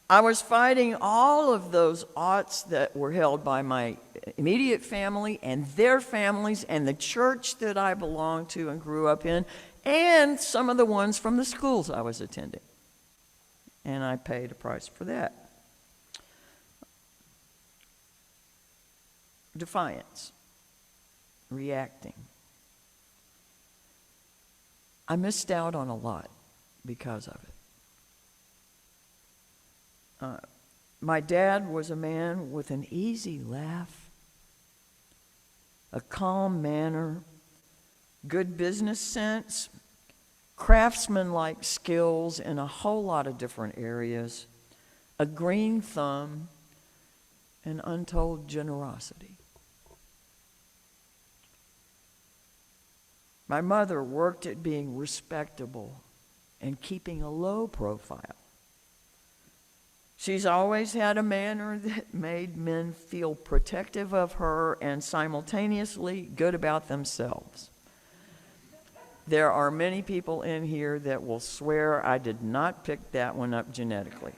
I was fighting all of those oughts that were held by my immediate family and their families and the church that I belonged to and grew up in, and some of the ones from the schools I was attending. And I paid a price for that. Defiance, reacting. I missed out on a lot because of it. My dad was a man with an easy laugh, a calm manner, good business sense, craftsman-like skills in a whole lot of different areas, a green thumb, and untold generosity. My mother worked at being respectable and keeping a low profile. She's always had a manner that made men feel protective of her and simultaneously good about themselves. There are many people in here that will swear I did not pick that one up genetically.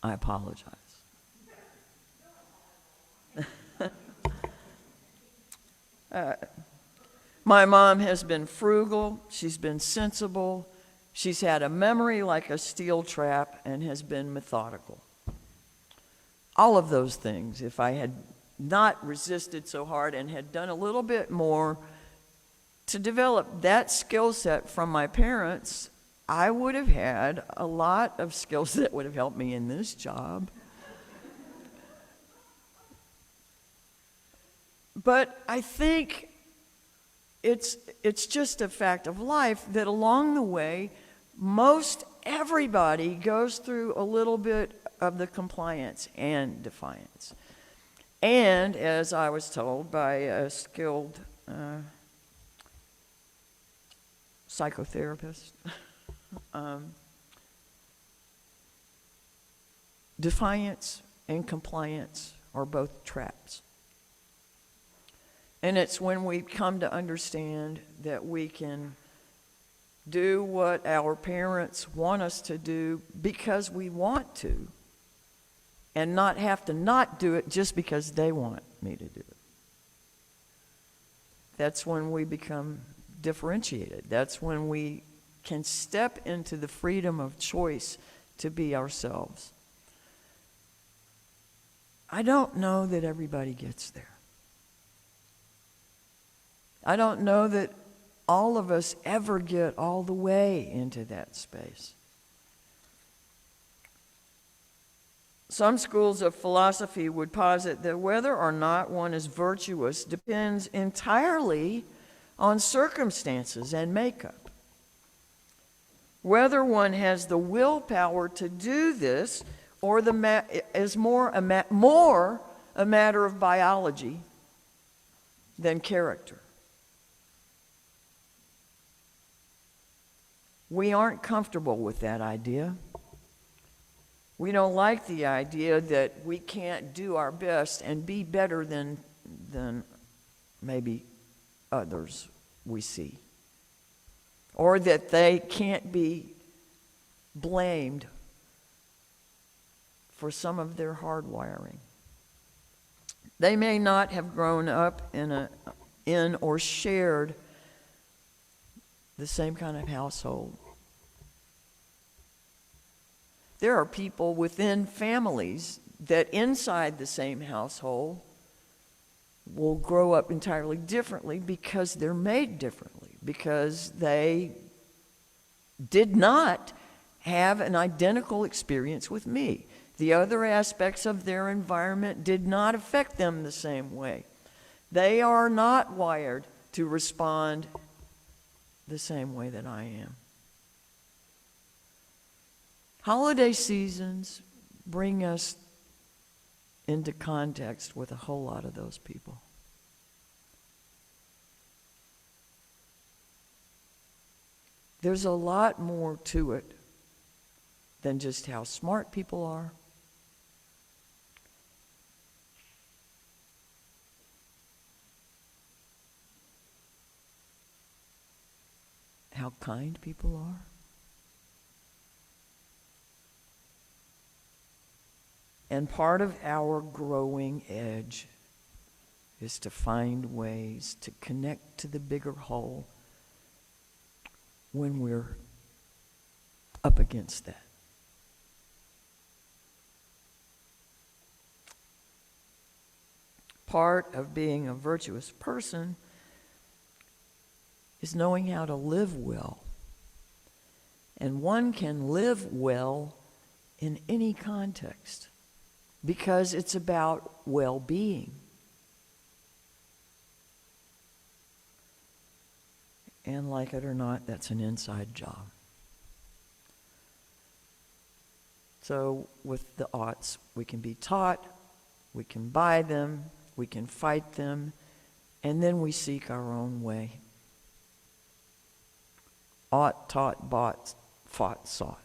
I apologize. My mom has been frugal, she's been sensible, she's had a memory like a steel trap, and has been methodical. All of those things, if I had not resisted so hard and had done a little bit more to develop that skill set from my parents, I would have had a lot of skills that would have helped me in this job. But I think it's just a fact of life that along the way, most everybody goes through a little bit of the compliance and defiance. And as I was told by a skilled psychotherapist, defiance and compliance are both traps. And it's when we come to understand that we can do what our parents want us to do because we want to, and not have to not do it just because they want me to do it. That's when we become differentiated. That's when we can step into the freedom of choice to be ourselves. I don't know that everybody gets there. I don't know that all of us ever get all the way into that space. Some schools of philosophy would posit that whether or not one is virtuous depends entirely on circumstances and makeup. Whether one has the willpower to do this or is more a matter of biology than character. We aren't comfortable with that idea. We don't like the idea that we can't do our best and be better than maybe others we see. Or that they can't be blamed for some of their hardwiring. They may not have grown up in or shared the same kind of household. There are people within families that inside the same household will grow up entirely differently because they're made differently, because they did not have an identical experience with me. The other aspects of their environment did not affect them the same way. They are not wired to respond the same way that I am. Holiday seasons bring us into context with a whole lot of those people. There's a lot more to it than just how smart people are, how kind people are. And part of our growing edge is to find ways to connect to the bigger whole when we're up against that. Part of being a virtuous person is knowing how to live well. And one can live well in any context because it's about well-being. And like it or not, that's an inside job. So with the oughts, we can be taught, we can buy them, we can fight them, and then we seek our own way. Ought, taught, bought, fought, sought.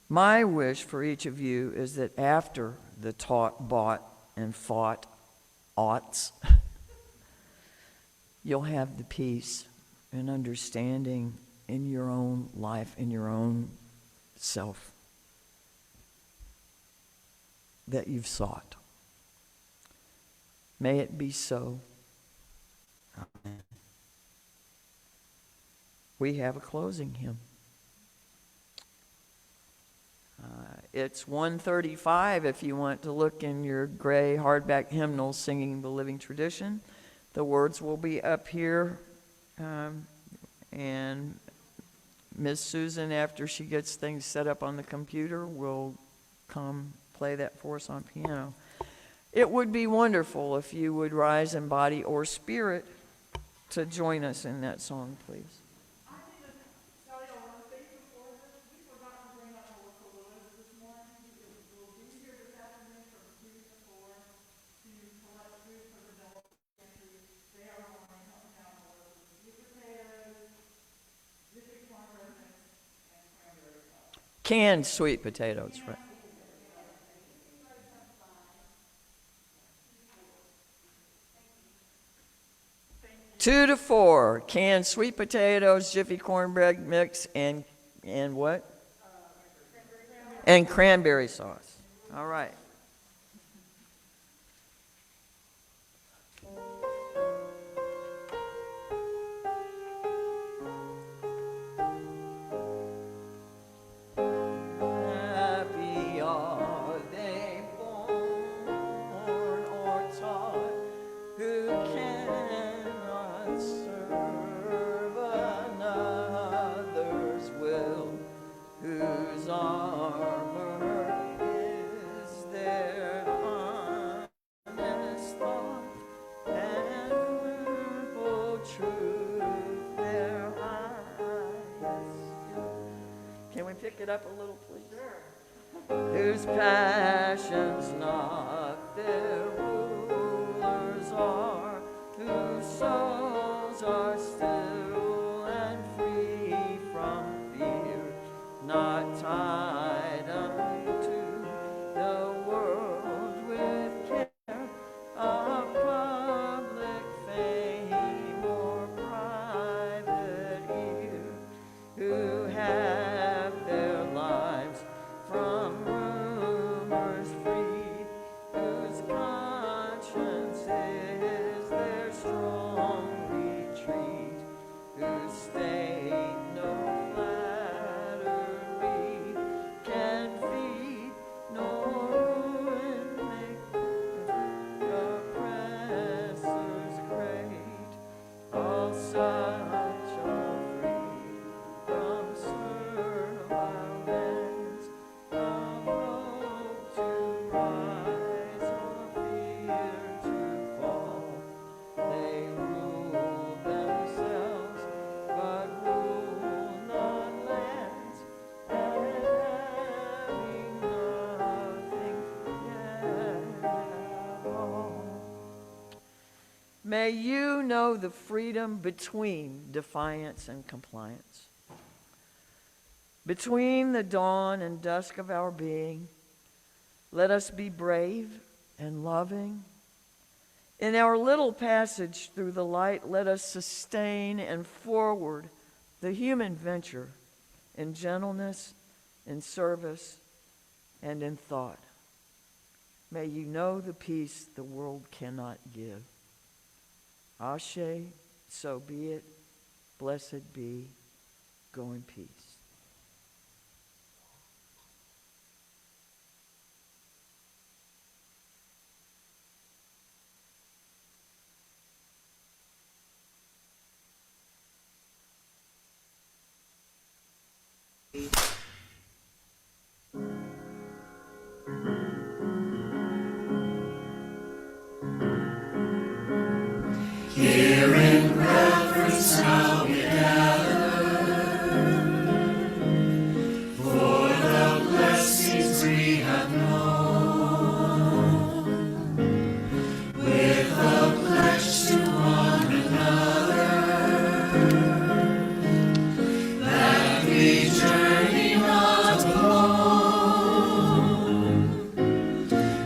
My wish for each of you is that after the taught, bought, and fought oughts, you'll have the peace and understanding in your own life, in your own self, that you've sought. May it be so. Amen. We have a closing hymn. It's 135 if you want to look in your gray hardback hymnal, Singing the Living Tradition. The words will be up here, and Ms. Susan, after she gets things set up on the computer, will come play that for us on piano. It would be wonderful if you would rise in body or spirit to join us in that song, please. Canned sweet potatoes, right? Two to four, canned sweet potatoes, Jiffy cornbread mix, and what? And cranberry sauce. All right. Happy are they born or taught who cannot serve another's will, whose arms it up a little, please? Whose passions not their rulers are, whose souls are still and free from fear, not tied unto the world with care of public fame or private ear, who have their lives from rumors free, whose conscience is their strong retreat, whose state no flattery can feed, nor ruin make the oppressors great. All such are free from servile ends, from hope to rise or fear to fall. They rule themselves, but rule not lands, and having nothing yet all. May you know the freedom between defiance and compliance, between the dawn and dusk of our being. Let us be brave and loving. In our little passage through the light, let us sustain and forward the human venture in gentleness, in service, and in thought. May you know the peace the world cannot give. Ashe, so be it. Blessed be. Go in peace.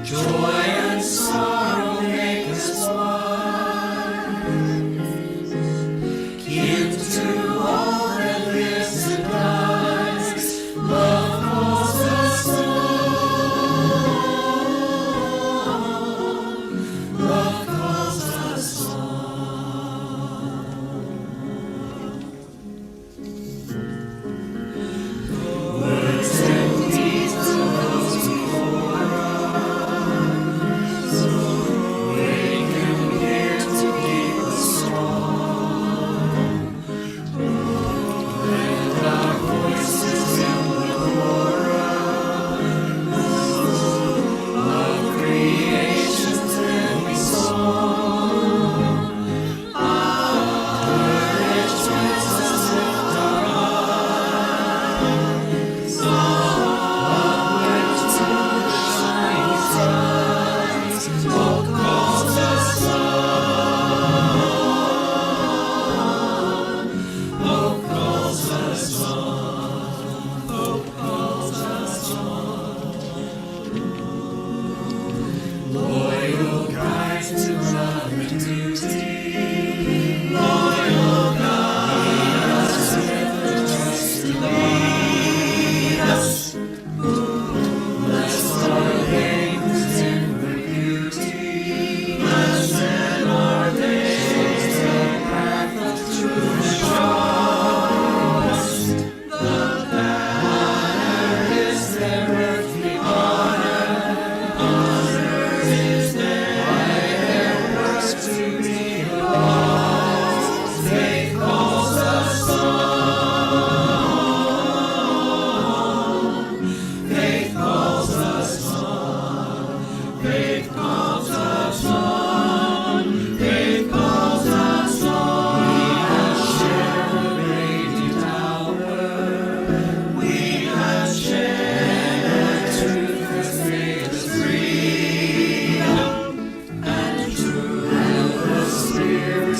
Joy and sorrow make us one.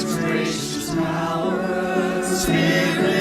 gracious power, Spirit